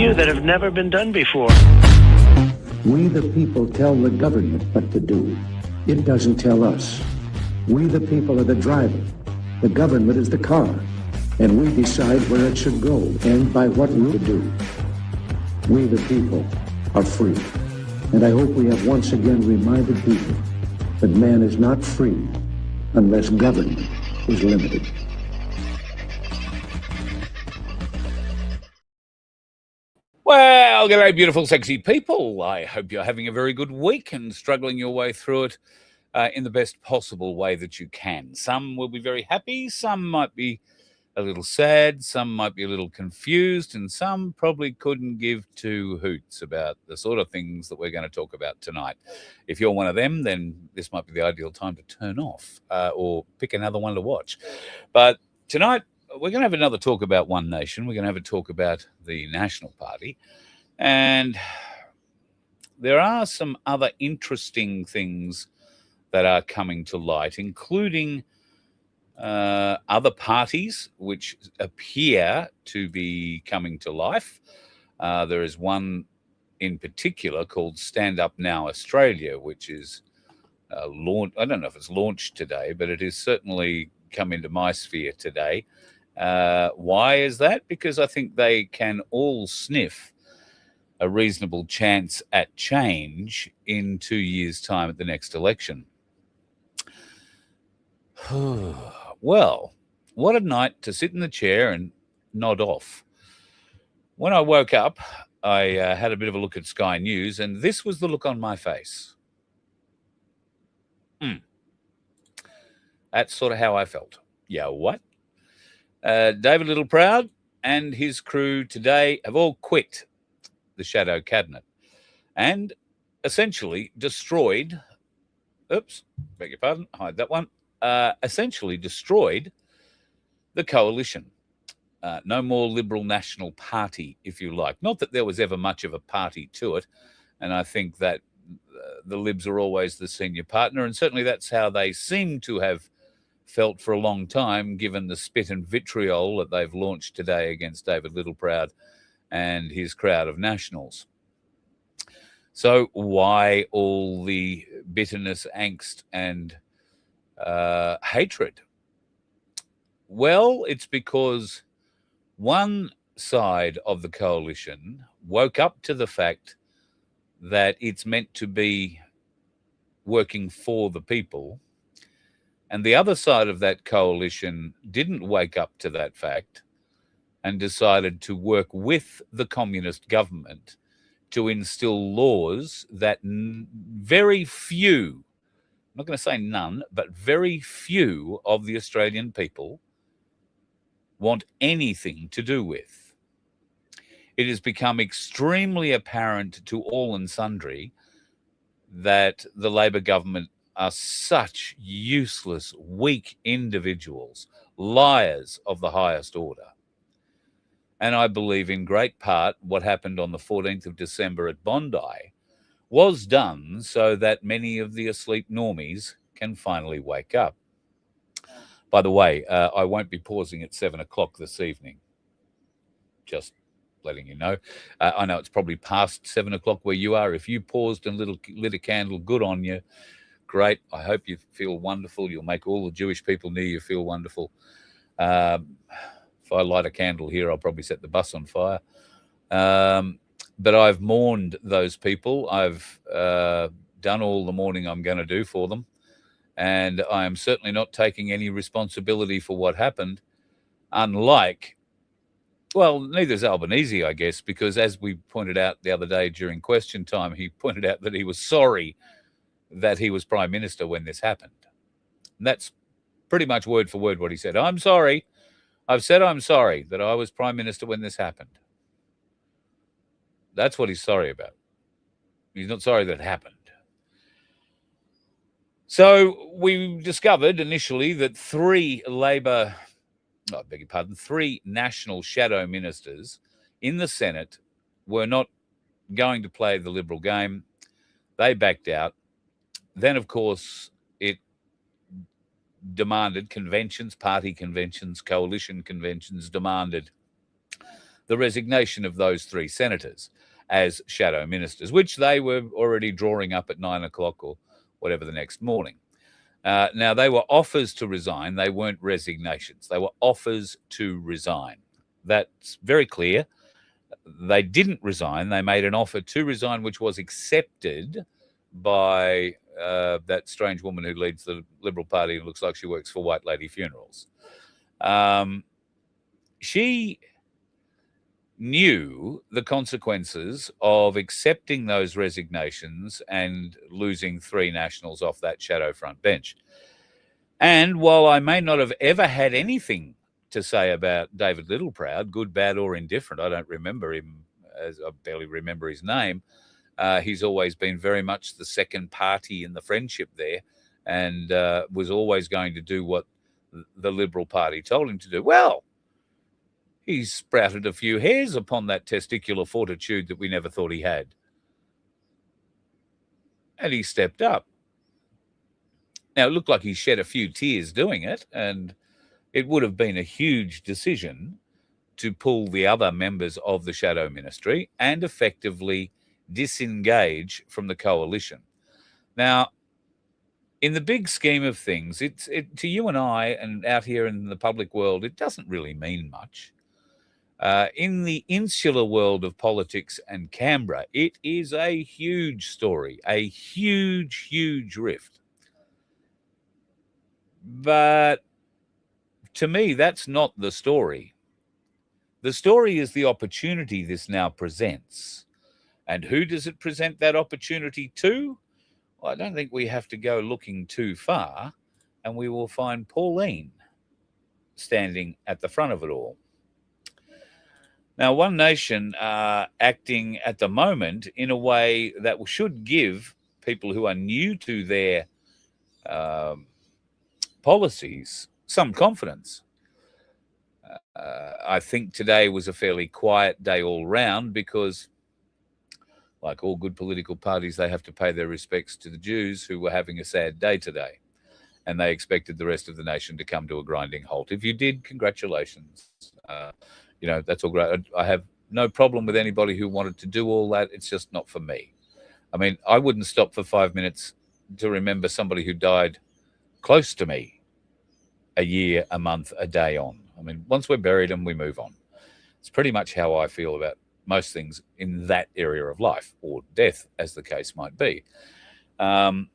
new that have never been done before. We the people tell the government what to do. It doesn't tell us. We the people are the driver. The government is the car. And we decide where it should go and by what route to do. We the people are free. And I hope we have once again reminded people that man is not free unless government is limited. Well, g'day, beautiful, sexy people. I hope you're having a very good week and struggling your way through it in the best possible way that you can. Some will be very happy, some might be a little sad, some might be a little confused, and some probably couldn't give two hoots about the sort of things that we're going to talk about tonight. If you're one of them, then this might be the ideal time to turn off or pick another one to watch. But tonight, we're going to have another talk about One Nation. We're going to have a talk about the National Party. And there are some other interesting things that are coming to light, including other parties which appear to be coming to life. There is one in particular called Stand Up Now Australia, which is launched. I don't know if it's launched today, but it is certainly come into my sphere today. Why is that? Because I think they can all sniff a reasonable chance at change in 2 years' time at the next election. Well, what a night to sit in the chair and nod off. When I woke up, I had a bit of a look at Sky News, and this was the look on my face. That's sort of how I felt. Yeah, what? David Littleproud and his crew today have all quit the shadow cabinet and essentially destroyed, beg your pardon, hide that one, essentially destroyed the coalition. No more Liberal National Party, if you like. Not that there was ever much of a party to it, and I think that the Libs are always the senior partner, and certainly that's how they seem to have felt for a long time, given the spit and vitriol that they've launched today against David Littleproud and his crowd of Nationals. So why all the bitterness, angst, and hatred? Well, it's because one side of the coalition woke up to the fact that it's meant to be working for the people, and the other side of that coalition didn't wake up to that fact and decided to work with the communist government to instill laws that very few, I'm not going to say none, but very few of the Australian people want anything to do with. It has become extremely apparent to all and sundry that the Labor government are such useless, weak individuals, liars of the highest order. And I believe in great part what happened on the 14th of December at Bondi was done so that many of the asleep normies can finally wake up. By the way, I won't be pausing at 7 o'clock this evening. Just letting you know. I know it's probably past 7 o'clock where you are. If you paused and lit a candle, good on you. Great. I hope you feel wonderful. You'll make all the Jewish people near you feel wonderful. If I light a candle here, I'll probably set the bus on fire. But I've mourned those people. I've done all the mourning I'm going to do for them. And I am certainly not taking any responsibility for what happened, unlike, well, neither is Albanese, I guess, because as we pointed out the other day during question time, he pointed out that he was sorry that he was Prime Minister when this happened. And that's pretty much word for word what he said. I'm sorry. I've said I'm sorry that I was Prime Minister when this happened. That's what he's sorry about. He's not sorry that it happened. So we discovered initially that three national shadow ministers in the Senate were not going to play the Liberal game. They backed out. Then, of course, it demanded conventions, party conventions, coalition conventions, demanded the resignation of those 3 senators as shadow ministers, which they were already drawing up at 9 o'clock or whatever the next morning. Now, they were offers to resign. They weren't resignations. They were offers to resign. That's very clear. They didn't resign. They made an offer to resign, which was accepted by that strange woman who leads the Liberal Party and looks like she works for White Lady Funerals. She knew the consequences of accepting those resignations and losing 3 Nationals off that shadow front bench. And while I may not have ever had anything to say about David Littleproud, good, bad, or indifferent, I don't remember him, as I barely remember his name. He's always been very much the second party in the friendship there, and was always going to do what the Liberal Party told him to do. Well, he sprouted a few hairs upon that testicular fortitude that we never thought he had. And he stepped up. Now, it looked like he shed a few tears doing it, and it would have been a huge decision to pull the other members of the shadow ministry and effectively disengage from the coalition. Now, in the big scheme of things, to you and I and out here in the public world, it doesn't really mean much. In the insular world of politics and Canberra, it is a huge story, a huge, huge rift. But to me, that's not the story. The story is the opportunity this now presents. And who does it present that opportunity to? Well, I don't think we have to go looking too far, and we will find Pauline standing at the front of it all. Now, One Nation are acting at the moment in a way that should give people who are new to their policies some confidence. I think today was a fairly quiet day all round because, like all good political parties, they have to pay their respects to the Jews who were having a sad day today. And they expected the rest of the nation to come to a grinding halt. If you did, congratulations. That's all great. I have no problem with anybody who wanted to do all that. It's just not for me. I mean, I wouldn't stop for 5 minutes to remember somebody who died close to me a year, a month, a day on. I mean, once we're buried them, we move on. It's pretty much how I feel about most things in that area of life, or death, as the case might be. Having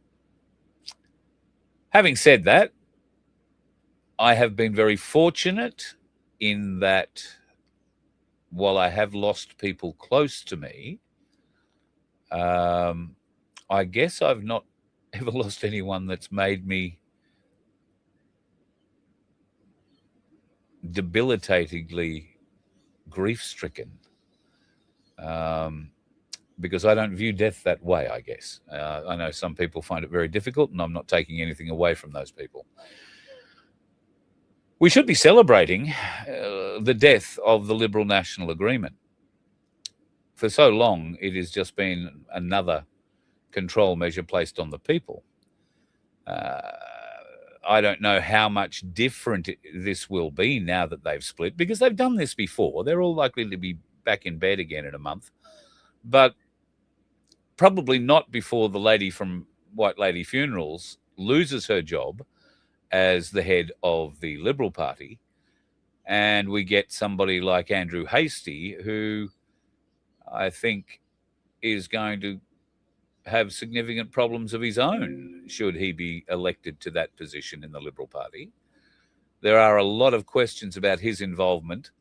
said that, I have been very fortunate in that while I have lost people close to me, I guess I've not ever lost anyone that's made me debilitatingly grief-stricken, because I don't view death that way, I guess. I know some people find it very difficult, and I'm not taking anything away from those people. We should be celebrating the death of the Liberal National Agreement. For so long, it has just been another control measure placed on the people. I don't know how much different this will be now that they've split, because they've done this before. They're all likely to be back in bed again in a month, but probably not before the lady from White Lady Funerals loses her job as the head of the Liberal Party, and we get somebody like Andrew Hastie, who I think is going to have significant problems of his own should he be elected to that position in the Liberal Party. There are a lot of questions about his involvement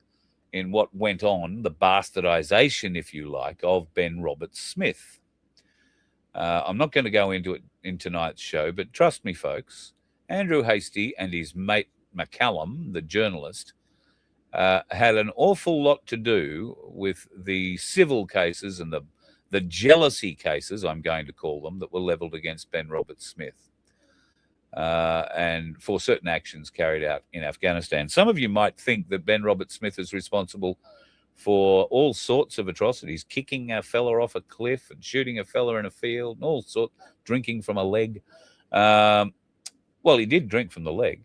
in what went on, the bastardization, if you like, of Ben Roberts-Smith. I'm not going to go into it in tonight's show, but trust me, folks, Andrew Hastie and his mate McCallum, the journalist, had an awful lot to do with the civil cases and the jealousy cases, I'm going to call them, that were leveled against Ben Roberts-Smith, and for certain actions carried out in Afghanistan. Some of you might think that Ben Roberts-Smith is responsible for all sorts of atrocities, kicking a fella off a cliff and shooting a fella in a field, and all sorts, drinking from a leg. Well, he did drink from the leg.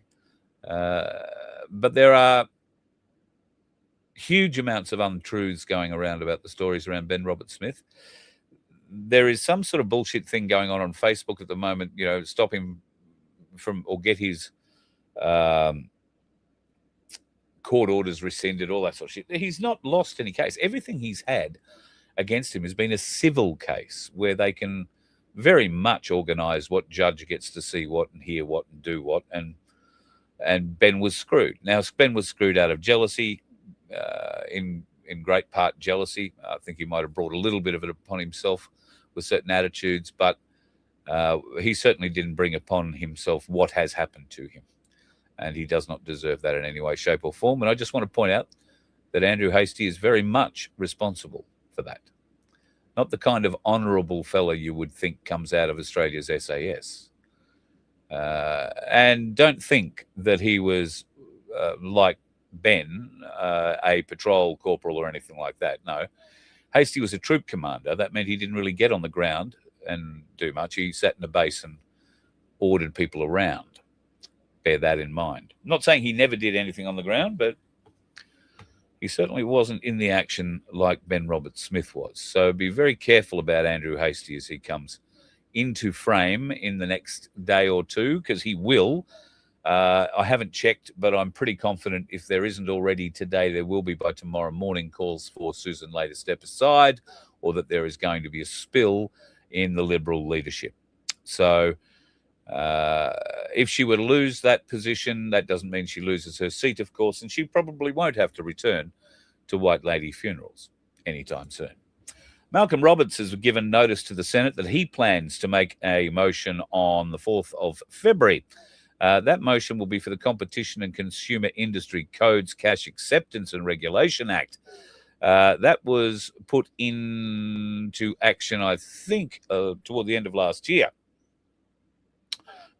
But there are huge amounts of untruths going around about the stories around Ben Roberts-Smith. There is some sort of bullshit thing going on Facebook at the moment, stop him from or get his court orders rescinded, all that sort of shit. He's not lost any case. Everything he's had against him has been a civil case where they can very much organise what judge gets to see what and hear what and do what. And Ben was screwed. Now, Ben was screwed out of jealousy, in great part jealousy. I think he might have brought a little bit of it upon himself with certain attitudes, but he certainly didn't bring upon himself what has happened to him. And he does not deserve that in any way, shape or form. And I just want to point out that Andrew Hastie is very much responsible for that. Not the kind of honourable fella you would think comes out of Australia's SAS. And don't think that he was, like Ben, a patrol corporal or anything like that. No. Hastie was a troop commander. That meant he didn't really get on the ground and do much. He sat in a base and ordered people around. Bear that in mind. I'm not saying he never did anything on the ground, but he certainly wasn't in the action like Ben Roberts-Smith was. So be very careful about Andrew Hastie as he comes into frame in the next day or two, because he will. I haven't checked, but I'm pretty confident if there isn't already today, there will be by tomorrow morning calls for Susan Ley to step aside, or that there is going to be a spill in the Liberal leadership. So if she were to lose that position, that doesn't mean she loses her seat, of course, and she probably won't have to return to White Lady funerals anytime soon. Malcolm Roberts has given notice to the Senate that he plans to make a motion on the 4th of February. That motion will be for the Competition and Consumer Industry Codes Cash Acceptance and Regulation Act. That was put into action, I think, toward the end of last year.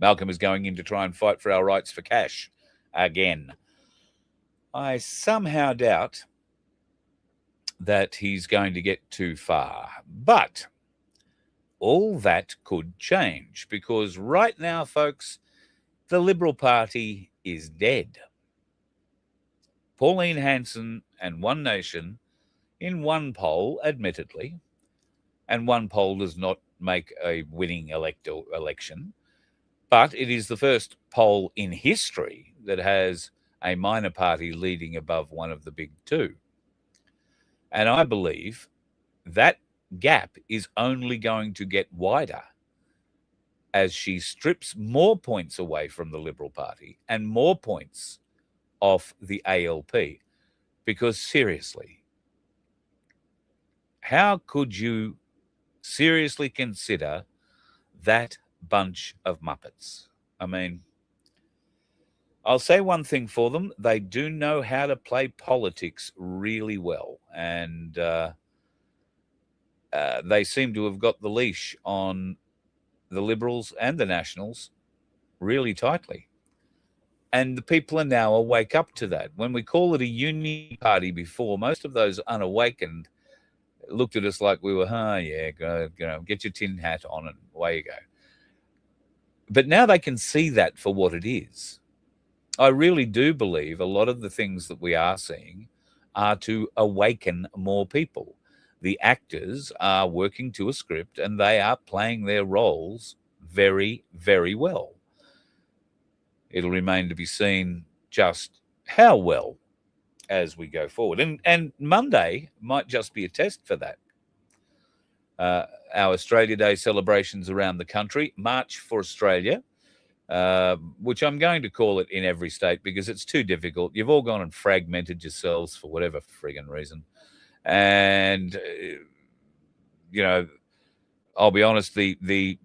Malcolm is going in to try and fight for our rights for cash again. I somehow doubt that he's going to get too far. But all that could change, because right now, folks, the Liberal Party is dead. Pauline Hanson and One Nation in one poll, admittedly, and one poll does not make a winning election, but it is the first poll in history that has a minor party leading above one of the big two. And I believe that gap is only going to get wider as she strips more points away from the Liberal Party and more points off the ALP. Because seriously, how could you seriously consider that bunch of Muppets? I mean, I'll say one thing for them. They do know how to play politics really well. And they seem to have got the leash on the Liberals and the Nationals really tightly. And the people are now awake up to that. When we call it a union party before, most of those unawakened looked at us like we were, get your tin hat on and away you go. But now they can see that for what it is. I really do believe a lot of the things that we are seeing are to awaken more people. The actors are working to a script and they are playing their roles very, very well. It'll remain to be seen just how well as we go forward. And Monday might just be a test for that. Our Australia Day celebrations around the country, March for Australia, which I'm going to call it in every state because it's too difficult. You've all gone and fragmented yourselves for whatever friggin' reason. And, I'll be honest, the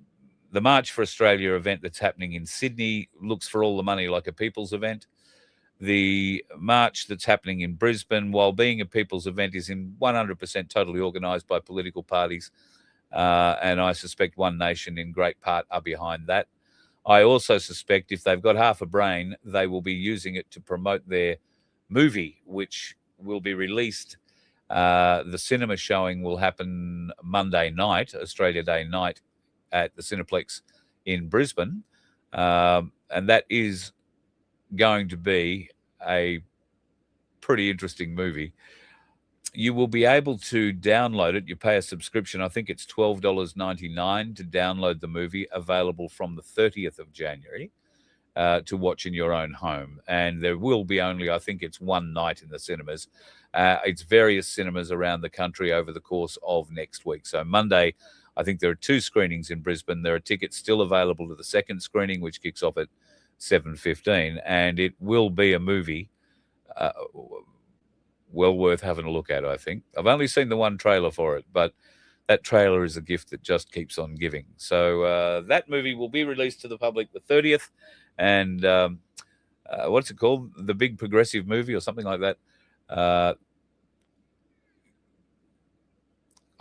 March for Australia event that's happening in Sydney looks for all the money like a people's event. The march that's happening in Brisbane, while being a people's event, is in 100% totally organised by political parties. And I suspect One Nation in great part are behind that. I also suspect if they've got half a brain, they will be using it to promote their movie, which will be released. The cinema showing will happen Monday night, Australia Day night, at the Cineplex in Brisbane. And that is going to be a pretty interesting movie. You will be able to download it. You pay a subscription. I think it's $12.99 to download the movie, available from the 30th of January to watch in your own home. And there will be only, I think it's one night in the cinemas. It's various cinemas around the country over the course of next week. So Monday, I think there are 2 screenings in Brisbane. There are tickets still available to the second screening, which kicks off at 7:15. And it will be a movie well worth having a look at, I think. I've only seen the one trailer for it, but that trailer is a gift that just keeps on giving. So that movie will be released to the public the 30th. And what's it called? The Big Progressive Movie or something like that. I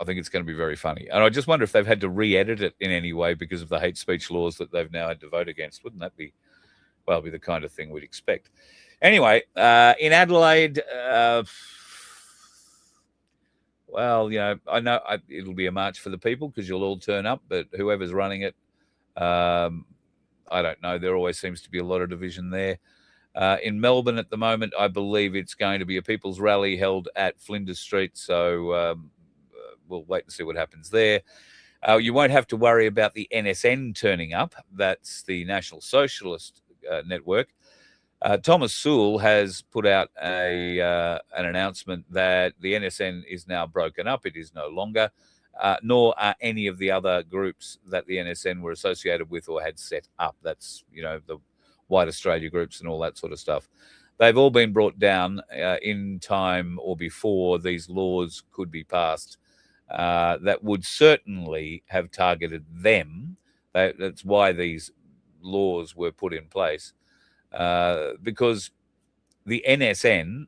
think it's going to be very funny. And I just wonder if they've had to re-edit it in any way because of the hate speech laws that they've now had to vote against. Wouldn't that be, well, be the kind of thing we'd expect? Anyway, in Adelaide, well, you know, I know it'll be a march for the people because you'll all turn up, but whoever's running it, I don't know. There always seems to be a lot of division there. In Melbourne at the moment, I believe it's going to be a people's rally held at Flinders Street. So we'll wait and see what happens there. You won't have to worry about the NSN turning up. That's the National Socialist Network. Thomas Sewell has put out an announcement that the NSN is now broken up. It is no longer, nor are any of the other groups that the NSN were associated with or had set up. That's, you know, the White Australia groups and all that sort of stuff. They've all been brought down in time or before these laws could be passed that would certainly have targeted them. That's why these laws were put in place. Because the NSN,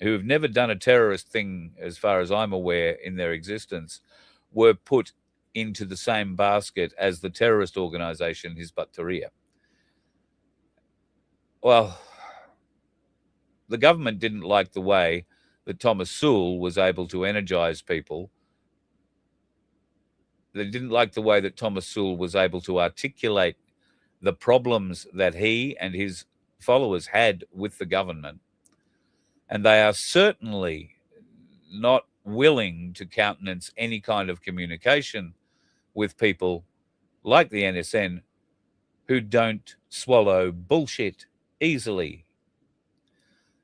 who have never done a terrorist thing, as far as I'm aware, in their existence, were put into the same basket as the terrorist organisation Hizb ut-Tahrir. Well, the government didn't like the way that Thomas Sewell was able to energise people. They didn't like the way that Thomas Sewell was able to articulate the problems that he and his followers had with the government. And they are certainly not willing to countenance any kind of communication with people like the NSN who don't swallow bullshit easily.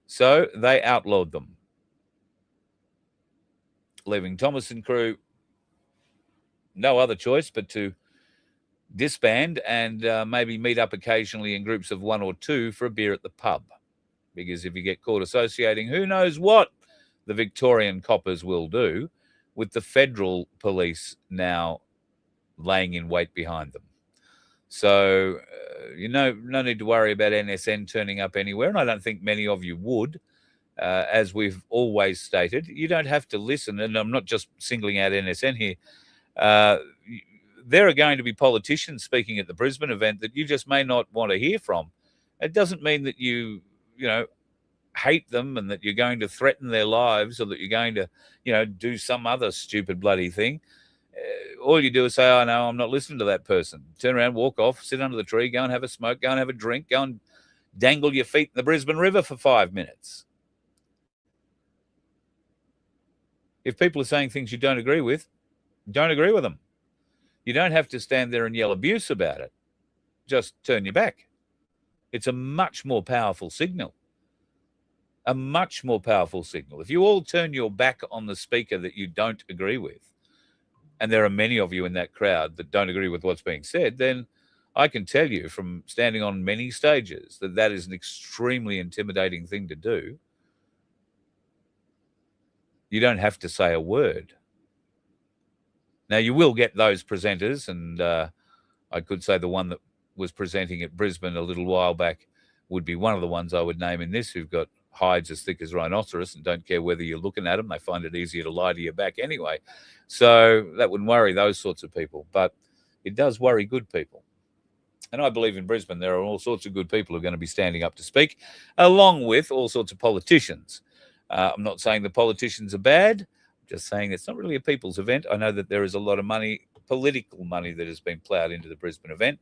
So they outlawed them, leaving Thomas and crew no other choice but to disband and maybe meet up occasionally in groups of 1 or 2 for a beer at the pub. Because if you get caught associating, who knows what the Victorian coppers will do with the federal police now laying in wait behind them. So, no need to worry about NSN turning up anywhere, and I don't think many of you would. As we've always stated, you don't have to listen, and I'm not just singling out NSN here. There are going to be politicians speaking at the Brisbane event that you just may not want to hear from. It doesn't mean that you hate them and that you're going to threaten their lives or that you're going to, do some other stupid bloody thing. All you do is say, oh, no, I'm not listening to that person. Turn around, walk off, sit under the tree, go and have a smoke, go and have a drink, go and dangle your feet in the Brisbane River for 5 minutes. If people are saying things you don't agree with them. You don't have to stand there and yell abuse about it. Just turn your back. It's a much more powerful signal. A much more powerful signal. If you all turn your back on the speaker that you don't agree with, and there are many of you in that crowd that don't agree with what's being said, then I can tell you from standing on many stages that that is an extremely intimidating thing to do. You don't have to say a word. Now, you will get those presenters, and I could say the one that was presenting at Brisbane a little while back would be one of the ones I would name in this, who've got hides as thick as rhinoceros and don't care whether you're looking at them. They find it easier to lie to your back anyway. So that wouldn't worry those sorts of people, but it does worry good people. And I believe in Brisbane there are all sorts of good people who are going to be standing up to speak, along with all sorts of politicians. I'm not saying the politicians are bad. Just saying it's not really a people's event. I know that there is a lot of money, political money, that has been ploughed into the Brisbane event.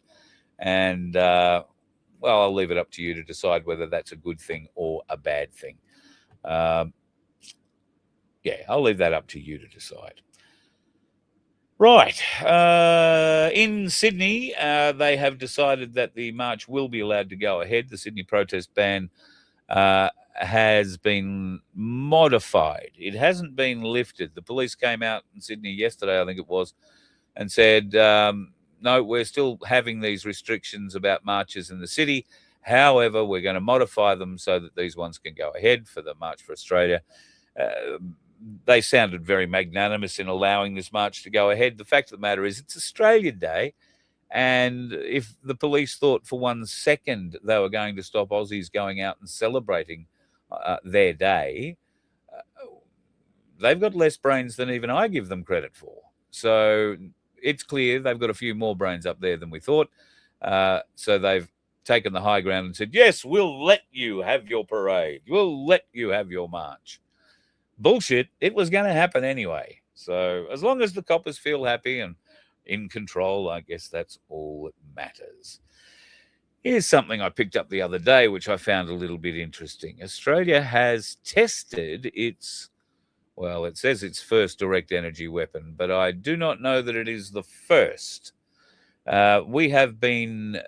And, well, I'll leave it up to you to decide whether that's a good thing or a bad thing. Yeah, I'll leave that up to you to decide. Right. In Sydney, they have decided that the march will be allowed to go ahead. The Sydney protest ban has been modified. It hasn't been lifted. The police came out in Sydney yesterday, I think it was, and said, no, we're still having these restrictions about marches in the city. However, we're going to modify them so that these ones can go ahead for the March for Australia. They sounded very magnanimous in allowing this march to go ahead. The fact of the matter is it's Australia Day, and if the police thought for 1 second they were going to stop Aussies going out and celebrating their day, they've got less brains than even I give them credit for. So it's clear they've got a few more brains up there than we thought. So they've taken the high ground and said, yes, we'll let you have your parade. We'll let you have your march. Bullshit. It was going to happen anyway. So as long as the coppers feel happy and in control, I guess that's all that matters. Here's something I picked up the other day, which I found a little bit interesting. Australia has tested its, well, it says its first direct energy weapon, but I do not know that it is the first. We have been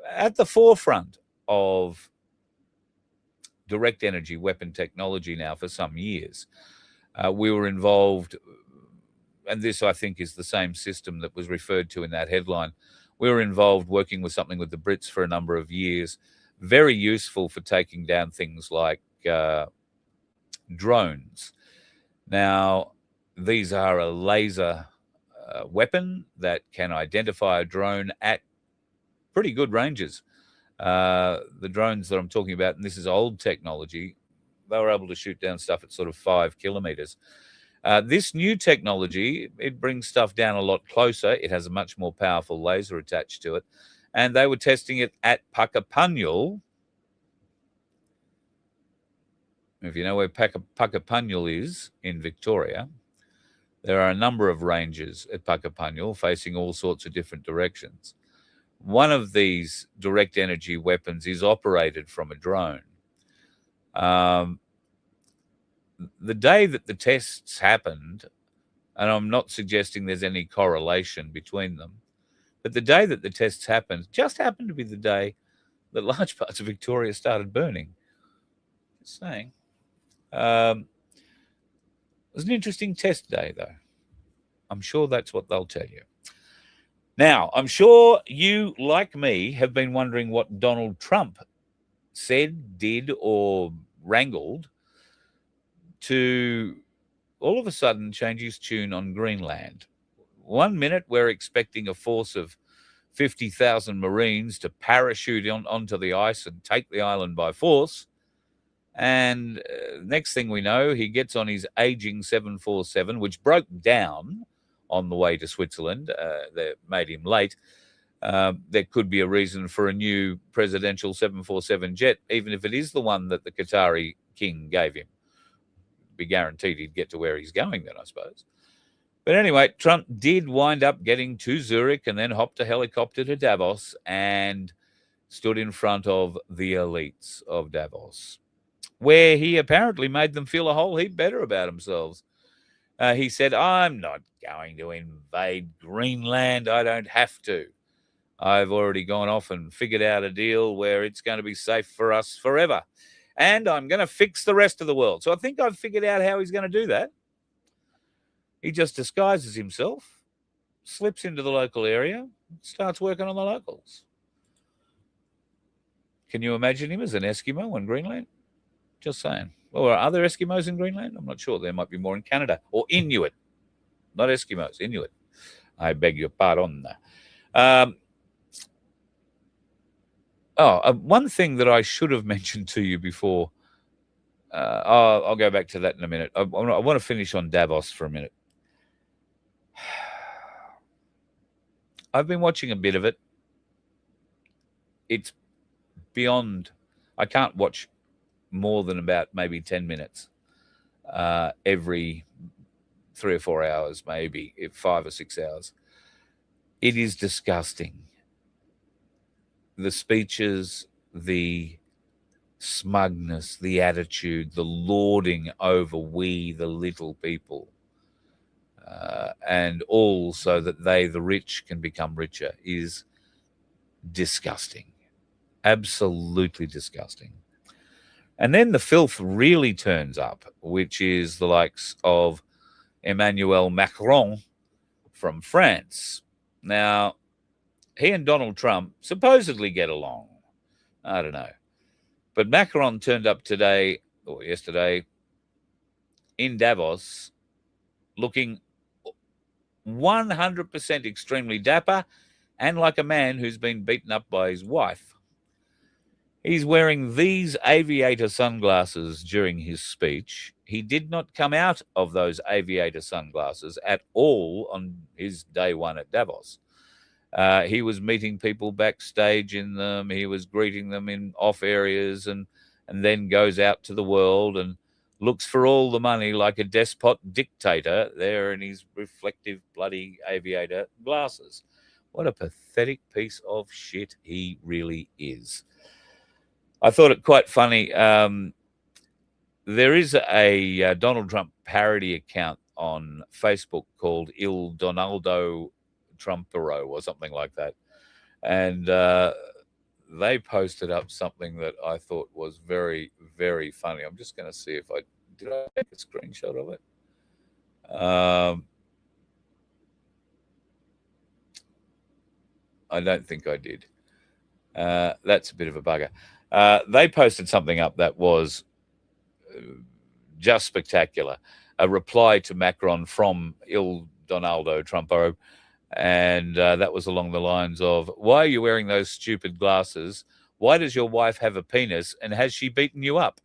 at the forefront of direct energy weapon technology now for some years. We were involved, and this I think is the same system that was referred to in that headline. We were involved working with something with the Brits for a number of years, very useful for taking down things like drones. Now, these are a laser weapon that can identify a drone at pretty good ranges. The drones that I'm talking about, and this is old technology, they were able to shoot down stuff at sort of 5 kilometers. This new technology, it brings stuff down a lot closer. It has a much more powerful laser attached to it. And they were testing it at Puckapunyal. If you know where Puckapunyal is in Victoria, there are a number of ranges at Puckapunyal facing all sorts of different directions. One of these direct energy weapons is operated from a drone. The day that the tests happened, and I'm not suggesting there's any correlation between them, but the day that the tests happened just happened to be the day that large parts of Victoria started burning. Just saying. It was an interesting test day, though. I'm sure that's what they'll tell you. Now, I'm sure you, like me, have been wondering what Donald Trump said, did, or wrangled to all of a sudden change his tune on Greenland. 1 minute, we're expecting a force of 50,000 Marines to parachute onto the ice and take the island by force. And next thing we know, he gets on his aging 747, which broke down on the way to Switzerland. That made him late. There could be a reason for a new presidential 747 jet, even if it is the one that the Qatari king gave him. Be guaranteed he'd get to where he's going then, I suppose. But anyway, Trump did wind up getting to Zurich and then hopped a helicopter to Davos and stood in front of the elites of Davos, where he apparently made them feel a whole heap better about themselves. He said, I'm not going to invade Greenland. I don't have to. I've already gone off and figured out a deal where it's going to be safe for us forever. And I'm going to fix the rest of the world. So I think I've figured out how he's going to do that. He just disguises himself, slips into the local area, starts working on the locals. Can you imagine him as an Eskimo in Greenland? Just saying. Well, are there Eskimos in Greenland? I'm not sure. There might be more in Canada. Or Inuit. Not Eskimos, Inuit. I beg your pardon. One thing that I should have mentioned to you before, I'll go back to that in a minute. I want to finish on Davos for a minute. I've been watching a bit of it. It's beyond, I can't watch more than about maybe 10 minutes every 3 or 4 hours, maybe 5 or 6 hours. It is disgusting. The speeches, the smugness, the attitude, the lording over we, the little people, and all so that they, the rich, can become richer, is disgusting. Absolutely disgusting. And then the filth really turns up, which is the likes of Emmanuel Macron from France. Now, he and Donald Trump supposedly get along. I don't know. But Macron turned up today, or yesterday, in Davos, looking 100% extremely dapper and like a man who's been beaten up by his wife. He's wearing these aviator sunglasses during his speech. He did not come out of those aviator sunglasses at all on his day one at Davos. He was meeting people backstage in them. He was greeting them in off areas and then goes out to the world and looks for all the money like a despot dictator there in his reflective bloody aviator glasses. What a pathetic piece of shit he really is. I thought it quite funny. There is a Donald Trump parody account on Facebook called Il Donaldo Trumpero or something like that. And they posted up something that I thought was very, very funny. I'm just going to see if did I take a screenshot of it? I don't think I did. That's a bit of a bugger. They posted something up that was just spectacular. A reply to Macron from Il Donaldo Trumpero. And that was along the lines of, why are you wearing those stupid glasses? Why does your wife have a penis? And has she beaten you up?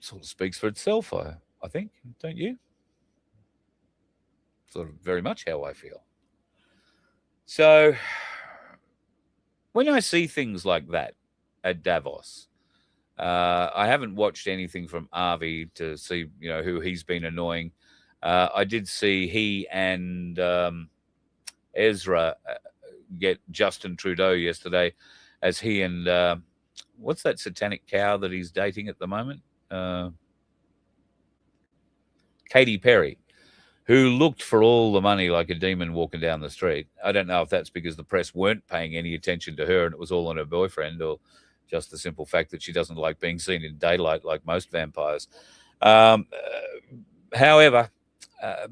Sort of speaks for itself, I think, don't you? Sort of very much how I feel. So when I see things like that at Davos, I haven't watched anything from Avi to see, who he's been annoying. I did see he and Ezra get Justin Trudeau yesterday, as he and what's that satanic cow that he's dating at the moment? Katy Perry, who looked for all the money like a demon walking down the street. I don't know if that's because the press weren't paying any attention to her and it was all on her boyfriend, or just the simple fact that she doesn't like being seen in daylight like most vampires. However,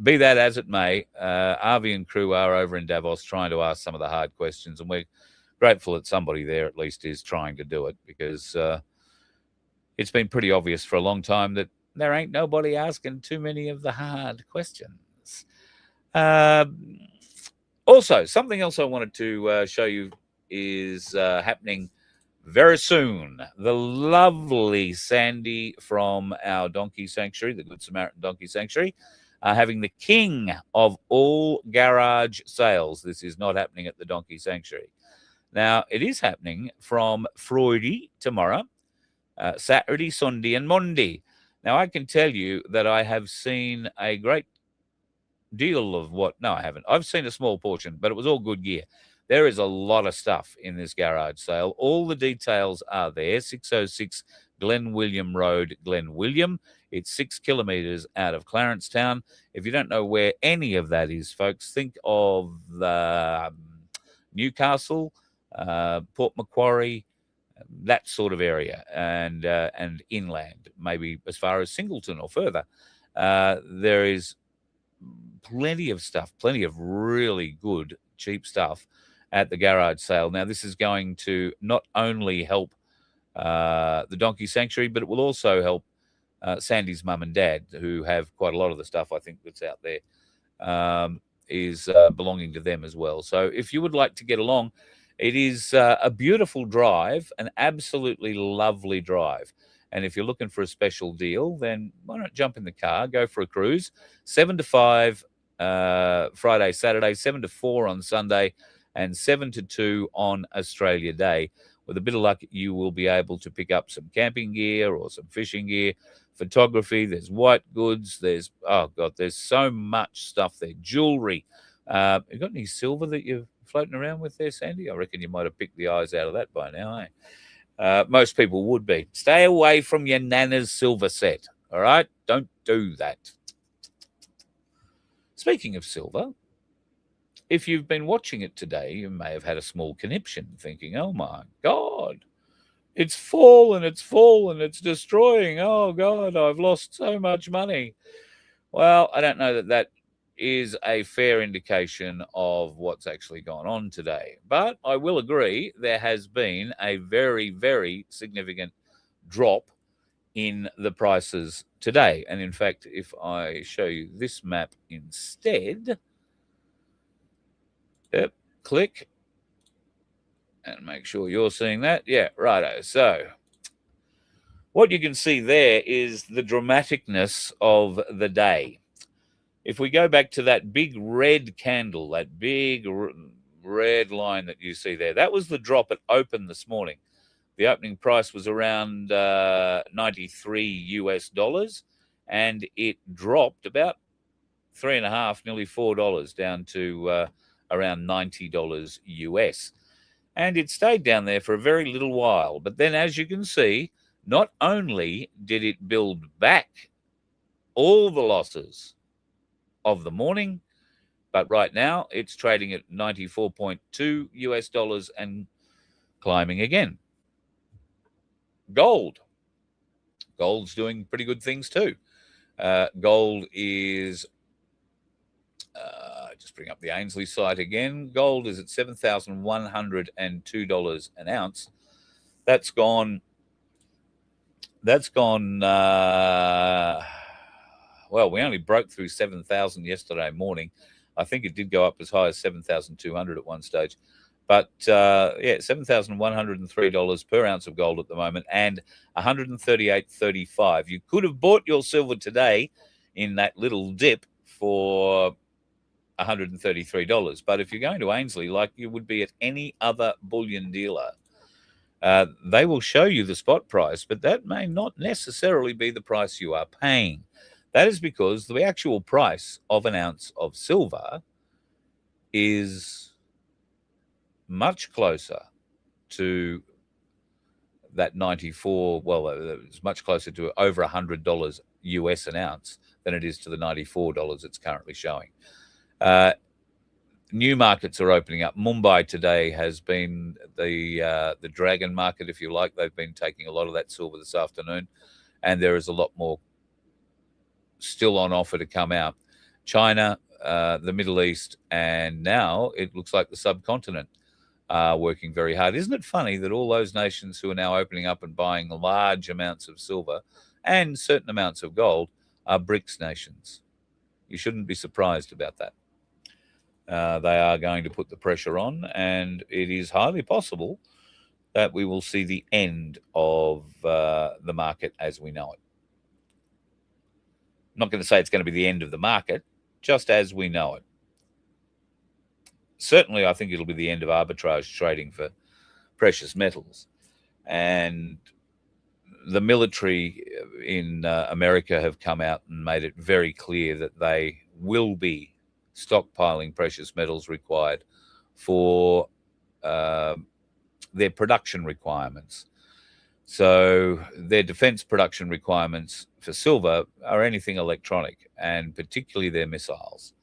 be that as it may, Avi and crew are over in Davos trying to ask some of the hard questions, and we're grateful that somebody there at least is trying to do it, because it's been pretty obvious for a long time that there ain't nobody asking too many of the hard questions. Also, something else I wanted to show you is happening very soon. The lovely Sandy from our donkey sanctuary, the Good Samaritan Donkey Sanctuary, are having the king of all garage sales. This is not happening at the Donkey Sanctuary. Now, it is happening from Friday tomorrow, Saturday, Sunday, and Monday. Now, I can tell you that I have seen a great deal of no, I haven't. I've seen a small portion, but it was all good gear. There is a lot of stuff in this garage sale. All the details are there. 606 Glen William Road, Glen William. It's 6 kilometres out of Clarencetown. If you don't know where any of that is, folks, think of the Newcastle, Port Macquarie, that sort of area, and inland, maybe as far as Singleton or further. There is plenty of stuff, plenty of really good, cheap stuff at the garage sale. Now, this is going to not only help the Donkey Sanctuary, but it will also help Sandy's mum and dad, who have quite a lot of the stuff, I think, that's out there, is belonging to them as well. So if you would like to get along, it is a beautiful drive, an absolutely lovely drive. And if you're looking for a special deal, then why not jump in the car, go for a cruise, 7 to 5 Friday, Saturday, 7 to 4 on Sunday, and 7 to 2 on Australia Day. With a bit of luck, you will be able to pick up some camping gear or some fishing gear, photography. There's white goods. There's so much stuff there. Jewelry. You got any silver that you've floating around with there, Sandy? I reckon you might have picked the eyes out of that by now, eh? Most people would be. Stay away from your Nana's silver set, all right? Don't do that. Speaking of silver, if you've been watching it today, you may have had a small conniption thinking, oh, my God, it's fallen, it's destroying. Oh, God, I've lost so much money. Well, I don't know that that is a fair indication of what's actually gone on today. But I will agree there has been a very, very significant drop in the prices today. And in fact, if I show you this map instead, yep, click and make sure you're seeing that. Yeah, righto. So what you can see there is the dramaticness of the day. If we go back to that big red candle, that big red line that you see there, that was the drop at open this morning. The opening price was around 93 US dollars, and it dropped about $3.50, nearly $4 down to around $90 US. And it stayed down there for a very little while. But then, as you can see, not only did it build back all the losses of the morning, but right now it's trading at 94.2 US dollars and climbing again. Gold's doing pretty good things too. Gold is, just bring up the Ainslie site again. Gold is at $7,102 an ounce. That's gone, well, we only broke through 7,000 yesterday morning. I think it did go up as high as 7,200 at one stage. But, yeah, $7,103 per ounce of gold at the moment and $138.35. You could have bought your silver today in that little dip for $133. But if you're going to Ainslie, like you would be at any other bullion dealer, they will show you the spot price, but that may not necessarily be the price you are paying. That is because the actual price of an ounce of silver is much closer to that 94. Well, it's much closer to over $100 US an ounce than it is to the $94 it's currently showing. New markets are opening up. Mumbai today has been the dragon market, if you like. They've been taking a lot of that silver this afternoon, and there is a lot more still on offer to come out. China, the Middle East, and now it looks like the subcontinent are working very hard. Isn't it funny that all those nations who are now opening up and buying large amounts of silver and certain amounts of gold are BRICS nations? You shouldn't be surprised about that. They are going to put the pressure on, and it is highly possible that we will see the end of the market as we know it. I'm not going to say it's going to be the end of the market, just as we know it. Certainly, I think it'll be the end of arbitrage trading for precious metals. And the military in America have come out and made it very clear that they will be stockpiling precious metals required for their production requirements. So their defense production requirements for silver are anything electronic, and particularly their missiles.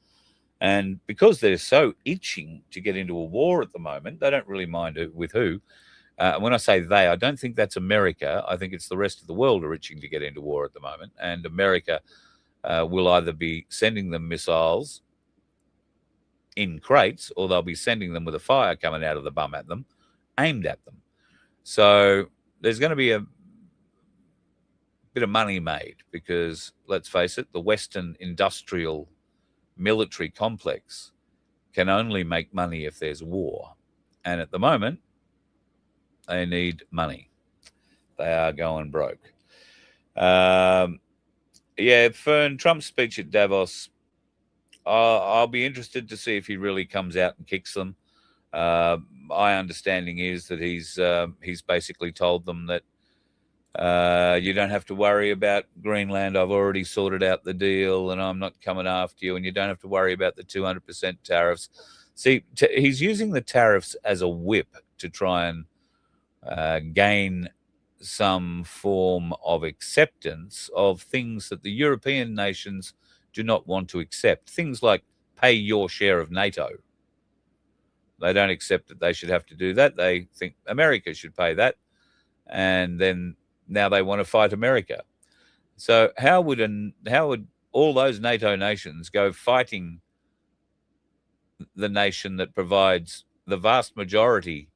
And because they're so itching to get into a war at the moment, they don't really mind with who. When I say they, I don't think that's America. I think it's the rest of the world are itching to get into war at the moment. And America will either be sending them missiles in crates, or they'll be sending them with a fire coming out of the bum at them, aimed at them. So there's going to be a bit of money made because, let's face it, the Western industrial military complex can only make money if there's war. And at the moment, they need money. They are going broke. Yeah, Fern, Trump's speech at Davos, I'll be interested to see if he really comes out and kicks them. My understanding is that he's basically told them that you don't have to worry about Greenland. I've already sorted out the deal, and I'm not coming after you. And you don't have to worry about the 200% tariffs. See, he's using the tariffs as a whip to try and gain some form of acceptance of things that the European nations do not want to accept. Things like pay your share of NATO. They don't accept that they should have to do that. They think America should pay that. And then now they want to fight America. So how would all those NATO nations go fighting the nation that provides the vast majority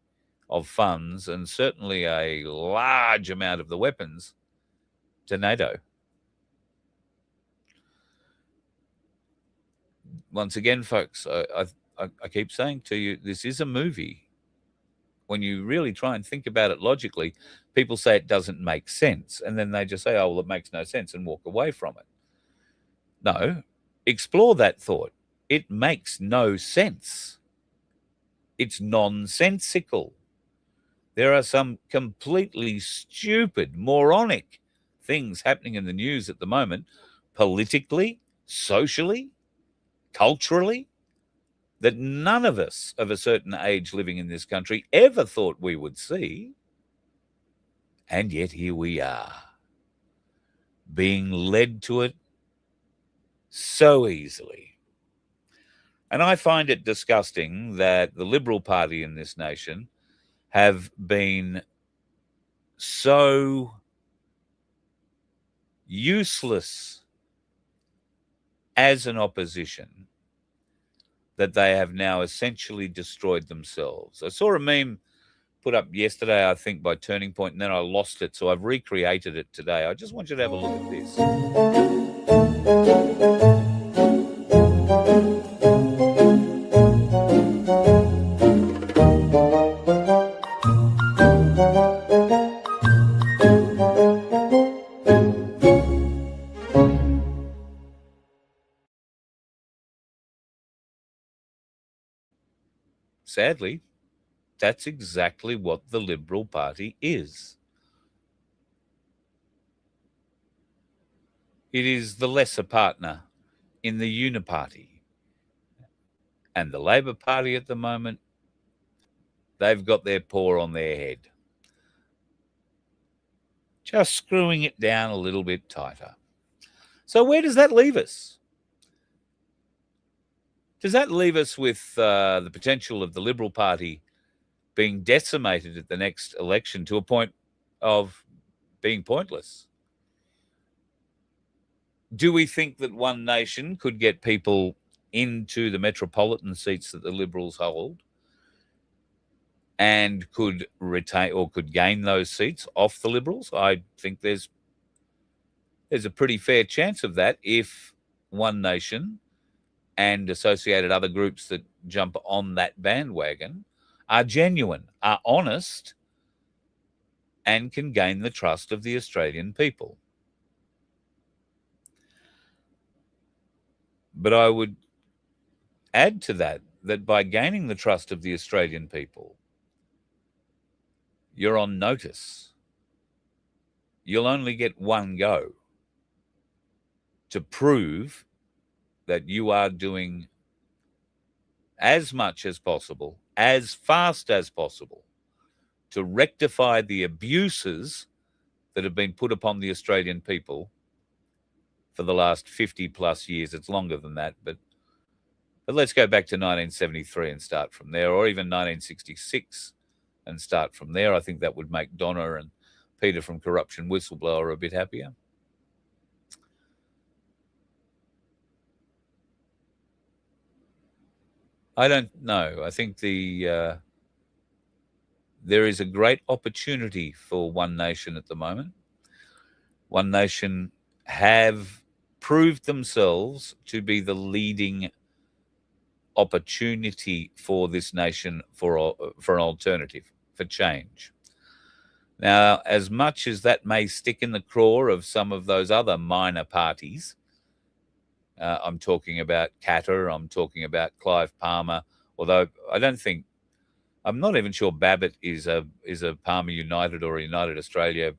of funds and certainly a large amount of the weapons to NATO? Once again, folks, I keep saying to you, this is a movie. When you really try and think about it logically, people say it doesn't make sense. And then they just say, oh, well, it makes no sense, and walk away from it. No, explore that thought. It makes no sense. It's nonsensical. There are some completely stupid, moronic things happening in the news at the moment, politically, socially, culturally, that none of us of a certain age living in this country ever thought we would see. And yet here we are, being led to it so easily. And I find it disgusting that the Liberal Party in this nation have been so useless as an opposition that they have now essentially destroyed themselves. I saw a meme put up yesterday, I think, by Turning Point, and then I lost it, so I've recreated it today. I just want you to have a look at this. Sadly, that's exactly what the Liberal Party is. It is the lesser partner in the uniparty. And the Labor Party at the moment, they've got their paw on their head, just screwing it down a little bit tighter. So where does that leave us? Does that leave us with the potential of the Liberal Party being decimated at the next election to a point of being pointless? Do we think that One Nation could get people into the metropolitan seats that the Liberals hold and could retain or could gain those seats off the Liberals? I think there's a pretty fair chance of that if One Nation and associated other groups that jump on that bandwagon are genuine, are honest, and can gain the trust of the Australian people. But I would add to that by gaining the trust of the Australian people, you're on notice. You'll only get one go to prove that you are doing as much as possible, as fast as possible, to rectify the abuses that have been put upon the Australian people for the last 50 plus years. It's longer than that, but let's go back to 1973 and start from there, or even 1966 and start from there. I think that would make Donna and Peter from Corruption Whistleblower a bit happier. I don't know. I think there is a great opportunity for One Nation at the moment. One Nation have proved themselves to be the leading opportunity for this nation for an alternative, for change. Now, as much as that may stick in the craw of some of those other minor parties, I'm talking about Katter, I'm talking about Clive Palmer, although I'm not even sure Babbitt is a Palmer United or a United Australia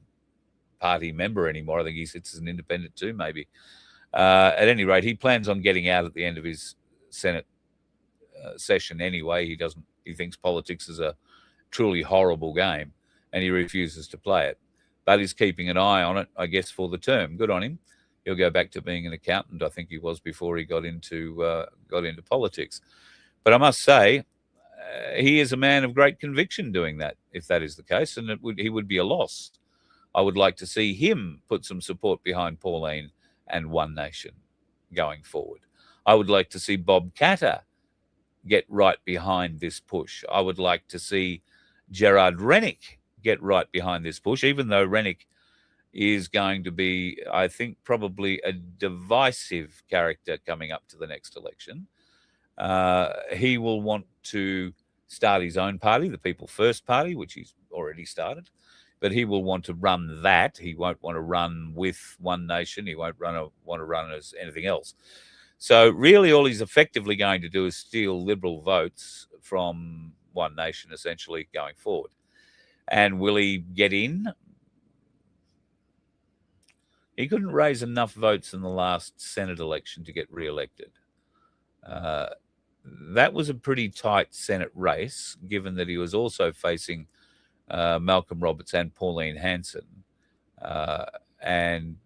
party member anymore. I think he sits as an independent too, maybe. At any rate, he plans on getting out at the end of his Senate session anyway. He thinks politics is a truly horrible game, and he refuses to play it. But he's keeping an eye on it, I guess, for the term. Good on him. He'll go back to being an accountant. I think he was before he got into politics. But I must say, he is a man of great conviction doing that, if that is the case, and he would be a loss. I would like to see him put some support behind Pauline and One Nation going forward. I would like to see Bob Katter get right behind this push. I would like to see Gerard Rennick get right behind this push, even though Rennick is going to be, I think, probably a divisive character coming up to the next election. He will want to start his own party, the People First Party, which he's already started, but he will want to run that. He won't want to run with One Nation. He won't want to run as anything else. So really all he's effectively going to do is steal Liberal votes from One Nation, essentially, going forward. And will he get in? He couldn't raise enough votes in the last Senate election to get re-elected. That was a pretty tight Senate race, given that he was also facing Malcolm Roberts and Pauline Hanson. And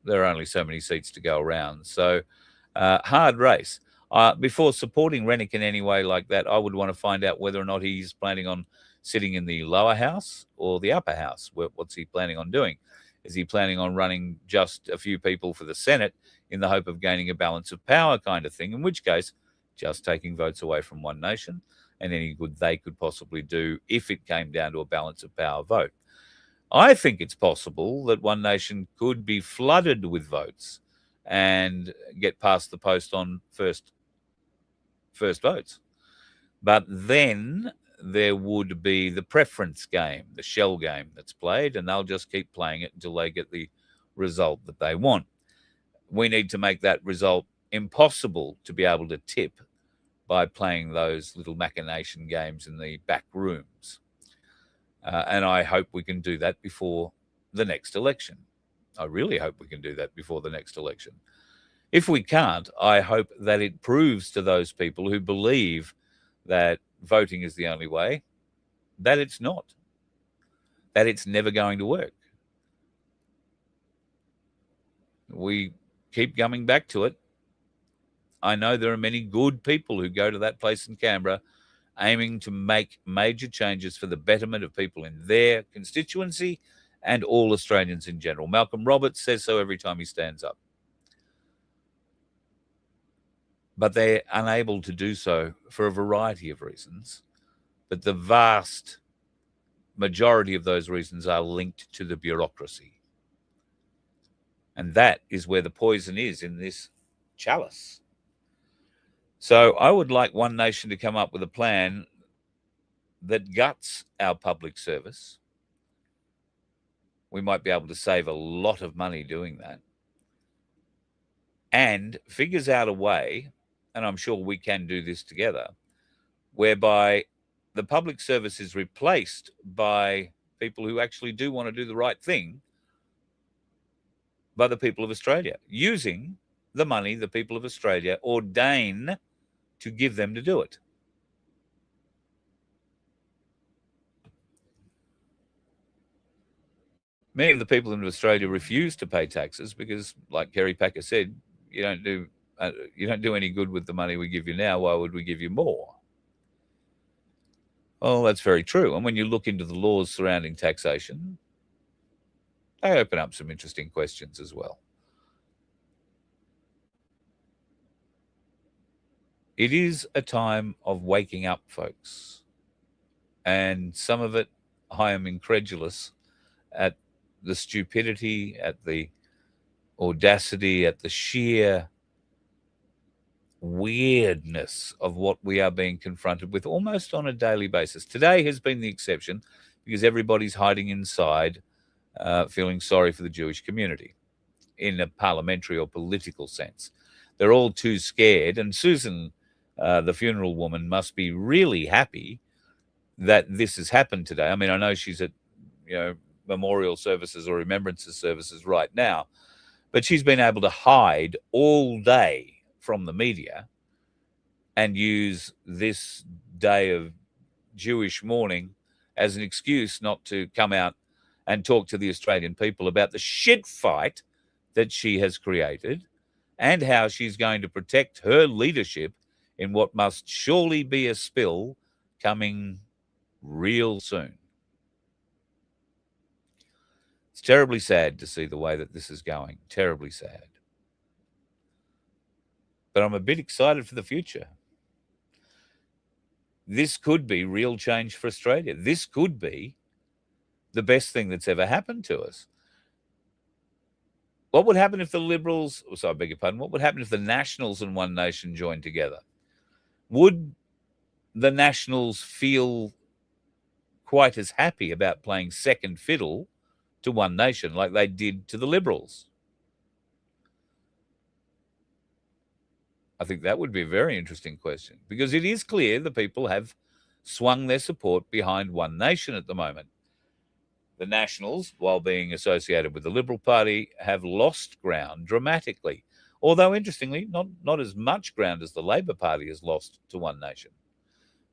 there are only so many seats to go around. So hard race. Before supporting Rennick in any way like that, I would want to find out whether or not he's planning on sitting in the lower house or the upper house. What's he planning on doing? Is he planning on running just a few people for the Senate in the hope of gaining a balance of power kind of thing, in which case just taking votes away from One Nation and any good they could possibly do if it came down to a balance of power vote? I think it's possible that One Nation could be flooded with votes and get past the post on first votes. But then there would be the preference game, the shell game that's played, and they'll just keep playing it until they get the result that they want. We need to make that result impossible to be able to tip by playing those little machination games in the back rooms. And I hope we can do that before the next election. I really hope we can do that before the next election. If we can't, I hope that it proves to those people who believe that voting is the only way, that it's not, that it's never going to work. We keep coming back to it. I know there are many good people who go to that place in Canberra aiming to make major changes for the betterment of people in their constituency and all Australians in general. Malcolm Roberts says so every time he stands up. But they're unable to do so for a variety of reasons. But the vast majority of those reasons are linked to the bureaucracy. And that is where the poison is in this chalice. So I would like One Nation to come up with a plan that guts our public service. We might be able to save a lot of money doing that. And figures out a way, and I'm sure we can do this together, whereby the public service is replaced by people who actually do want to do the right thing by the people of Australia, using the money the people of Australia ordain to give them to do it. Many of the people in Australia refuse to pay taxes because, like Kerry Packer said, you don't do any good with the money we give you now. Why would we give you more? Well, that's very true. And when you look into the laws surrounding taxation, they open up some interesting questions as well. It is a time of waking up, folks. And some of it, I am incredulous at the stupidity, at the audacity, at the sheer weirdness of what we are being confronted with almost on a daily basis. Today has been the exception because everybody's hiding inside, feeling sorry for the Jewish community in a parliamentary or political sense. They're all too scared. And Susan, the funeral woman, must be really happy that this has happened today. I mean, I know she's at, memorial services or remembrances services right now, but she's been able to hide all day from the media and use this day of Jewish mourning as an excuse not to come out and talk to the Australian people about the shit fight that she has created and how she's going to protect her leadership in what must surely be a spill coming real soon. It's terribly sad to see the way that this is going. Terribly sad. But I'm a bit excited for the future. This could be real change for Australia. This could be the best thing that's ever happened to us. What would happen if the Liberals, I beg your pardon, what would happen if the Nationals and One Nation joined together? Would the Nationals feel quite as happy about playing second fiddle to One Nation like they did to the Liberals? I think that would be a very interesting question, because it is clear the people have swung their support behind One Nation at the moment. The Nationals, while being associated with the Liberal Party, have lost ground dramatically. Although, interestingly, not as much ground as the Labor Party has lost to One Nation.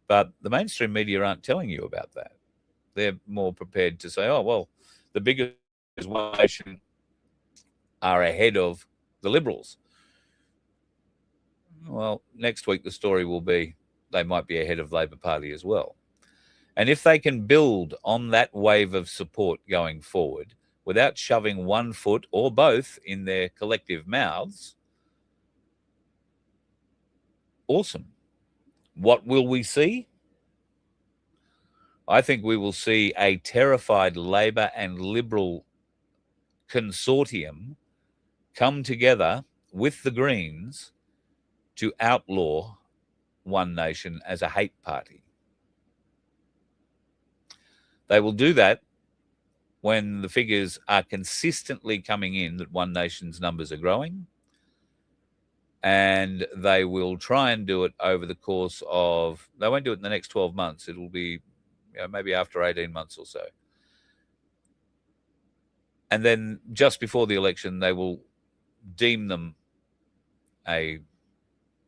But the mainstream media aren't telling you about that. They're more prepared to say, oh, well, the biggest One Nation are ahead of the Liberals. Well, next week the story will be they might be ahead of Labor Party as well. And if they can build on that wave of support going forward without shoving one foot or both in their collective mouths, awesome. What will we see? I think we will see a terrified Labor and Liberal consortium come together with the Greens to outlaw One Nation as a hate party. They will do that when the figures are consistently coming in that One Nation's numbers are growing, and they will try and do it over the course of, they won't do it in the next 12 months. It'll be maybe after 18 months or so. And then just before the election, they will deem them a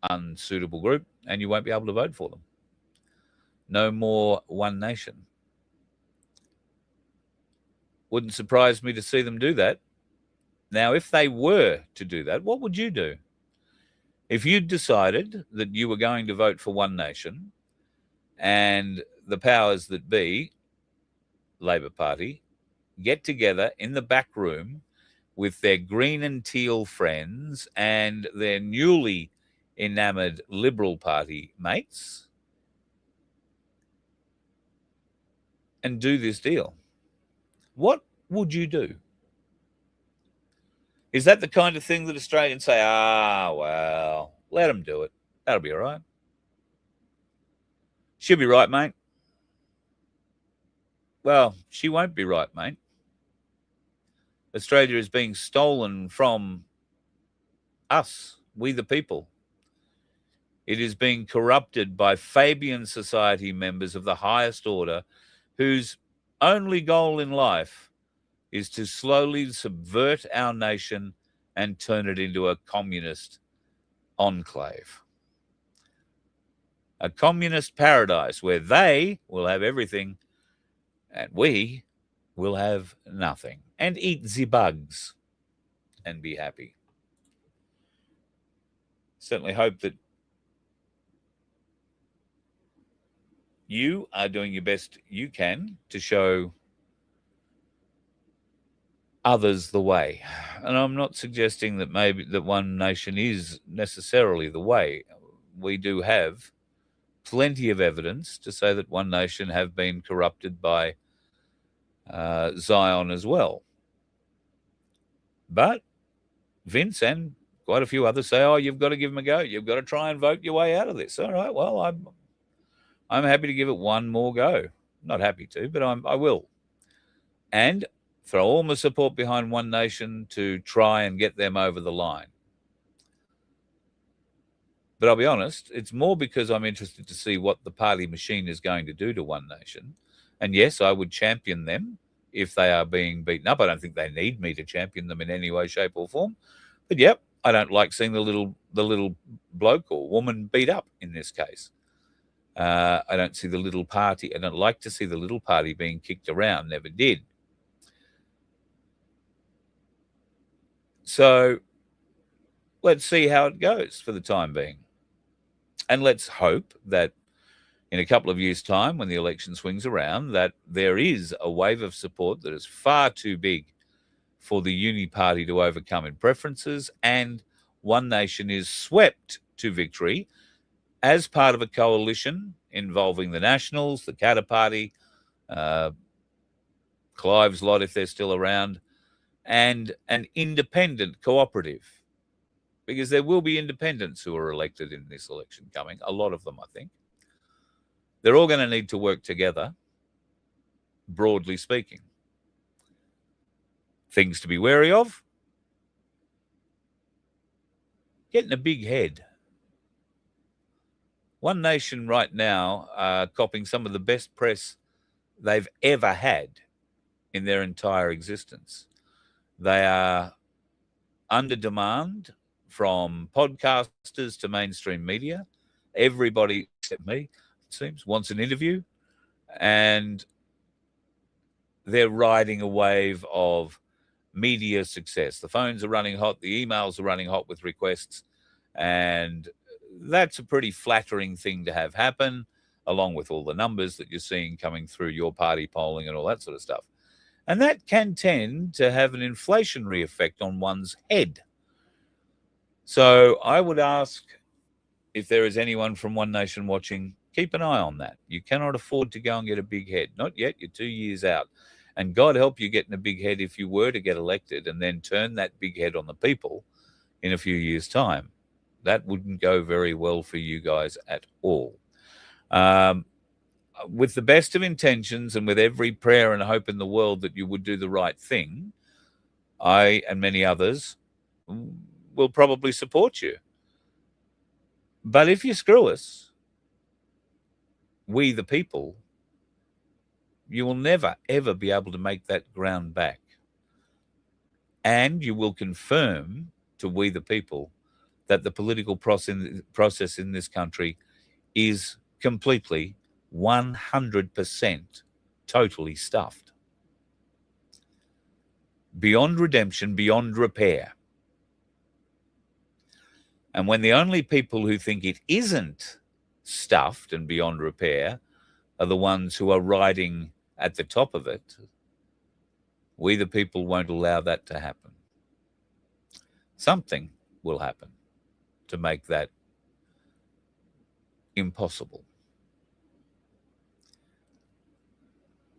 unsuitable group, and you won't be able to vote for them. No more One Nation. Wouldn't surprise me to see them do that. Now, if they were to do that, what would you do? If you'd decided that you were going to vote for One Nation and the powers that be, Labor Party, get together in the back room with their green and teal friends and their newly enamored Liberal Party mates and do this deal, what would you do? Is that the kind of thing that Australians say, well, let them do it. That'll be all right. She'll be right, mate. Well, she won't be right, mate. Australia is being stolen from us, we the people. It is being corrupted by Fabian Society members of the highest order whose only goal in life is to slowly subvert our nation and turn it into a communist enclave. A communist paradise where they will have everything and we will have nothing and eat the bugs and be happy. Certainly hope that you are doing your best you can to show others the way. And I'm not suggesting that maybe that One Nation is necessarily the way. We do have plenty of evidence to say that One Nation have been corrupted by Zion as well. But Vince and quite a few others say, you've got to give them a go. You've got to try and vote your way out of this. All right, well, I'm happy to give it one more go. Not happy to, but I will. And throw all my support behind One Nation to try and get them over the line. But I'll be honest, it's more because I'm interested to see what the party machine is going to do to One Nation. And yes, I would champion them if they are being beaten up. I don't think they need me to champion them in any way, shape or form. But yep, I don't like seeing the little bloke or woman beat up in this case. I don't see the little party. I don't like to see the little party being kicked around. Never did. So let's see how it goes for the time being. And let's hope that in a couple of years' time, when the election swings around, that there is a wave of support that is far too big for the uni party to overcome in preferences, and One Nation is swept to victory as part of a coalition involving the Nationals, the Katter Party, Clive's lot if they're still around, and an independent cooperative. Because there will be independents who are elected in this election coming, a lot of them, I think. They're all going to need to work together, broadly speaking. Things to be wary of: getting a big head. One Nation right now are copping some of the best press they've ever had in their entire existence. They are under demand from podcasters to mainstream media. Everybody except me, it seems, wants an interview, and they're riding a wave of media success. The phones are running hot, the emails are running hot with requests, and that's a pretty flattering thing to have happen, along with all the numbers that you're seeing coming through your party polling and all that sort of stuff. And that can tend to have an inflationary effect on one's head. So I would ask, if there is anyone from One Nation watching, keep an eye on that. You cannot afford to go and get a big head. Not yet. You're 2 years out. And God help you getting a big head if you were to get elected and then turn that big head on the people in a few years' time. That wouldn't go very well for you guys at all. With the best of intentions and with every prayer and hope in the world that you would do the right thing, I and many others will probably support you. But if you screw us, we the people, you will never, ever be able to make that ground back. And you will confirm to we the people that the political process in this country is completely 100% totally stuffed. Beyond redemption, beyond repair. And when the only people who think it isn't stuffed and beyond repair are the ones who are riding at the top of it, we the people won't allow that to happen. Something will happen to make that impossible.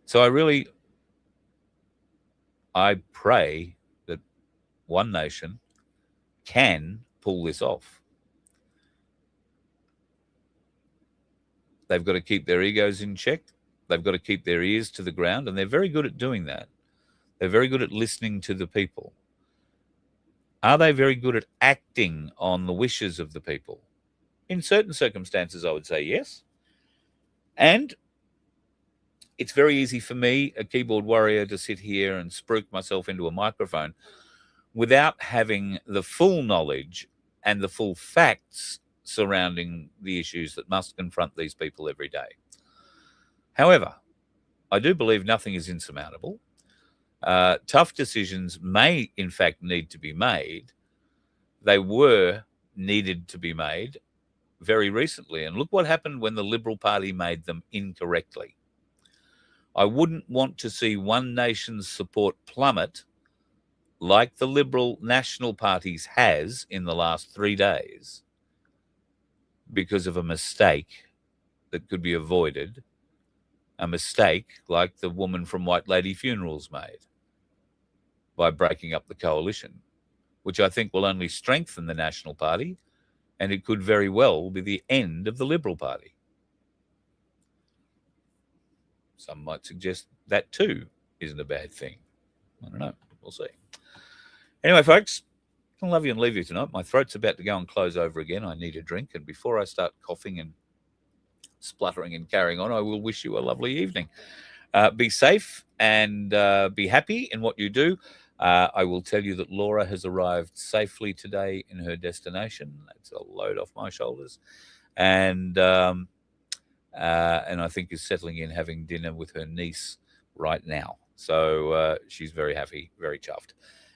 So I pray that One Nation can pull this off. They've got to keep their egos in check. They've got to keep their ears to the ground, and they're very good at doing that. They're very good at listening to the people. Are they very good at acting on the wishes of the people? In certain circumstances, I would say yes. And it's very easy for me, a keyboard warrior, to sit here and spruik myself into a microphone without having the full knowledge and the full facts surrounding the issues that must confront these people every day. However, I do believe nothing is insurmountable. Tough decisions may, in fact, need to be made. They were needed to be made very recently. And look what happened when the Liberal Party made them incorrectly. I wouldn't want to see One Nation's support plummet like the Liberal National Parties has in the last 3 days because of a mistake that could be avoided, a mistake like the woman from White Lady Funerals made by breaking up the coalition, which I think will only strengthen the National Party, and it could very well be the end of the Liberal Party. Some might suggest that too isn't a bad thing. I don't know. We'll see. Anyway, folks, I love you and leave you tonight. My throat's about to go and close over again. I need a drink. And before I start coughing and spluttering and carrying on, I will wish you a lovely evening. Be safe and be happy in what you do. I will tell you that Laura has arrived safely today in her destination. That's a load off my shoulders. And I think is settling in, having dinner with her niece right now. So she's very happy, very chuffed.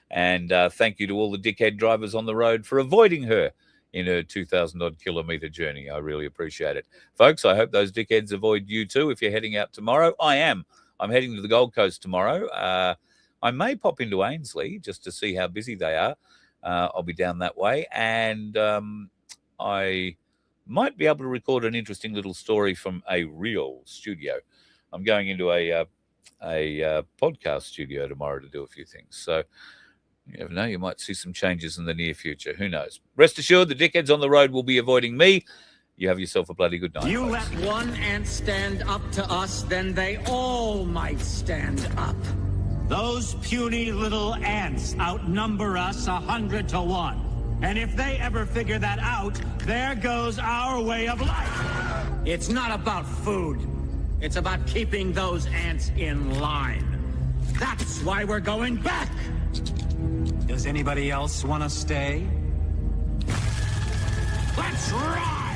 And thank you to all the dickhead drivers on the road for avoiding her in her 2,000-odd kilometre journey. I really appreciate it. Folks, I hope those dickheads avoid you too if you're heading out tomorrow. I am. I'm heading to the Gold Coast tomorrow. I may pop into Ainslie just to see how busy they are. I'll be down that way. And I might be able to record an interesting little story from a real studio. I'm going into a podcast studio tomorrow to do a few things. So you never know, you might see some changes in the near future. Who knows? Rest assured, the dickheads on the road will be avoiding me. You have yourself a bloody good night. You folks. let one ant stand up to us, then they all might stand up. Those puny little ants outnumber us 100 to 1. And if they ever figure that out, there goes our way of life. It's not about food. It's about keeping those ants in line. That's why we're going back. Does anybody else want to stay? Let's ride!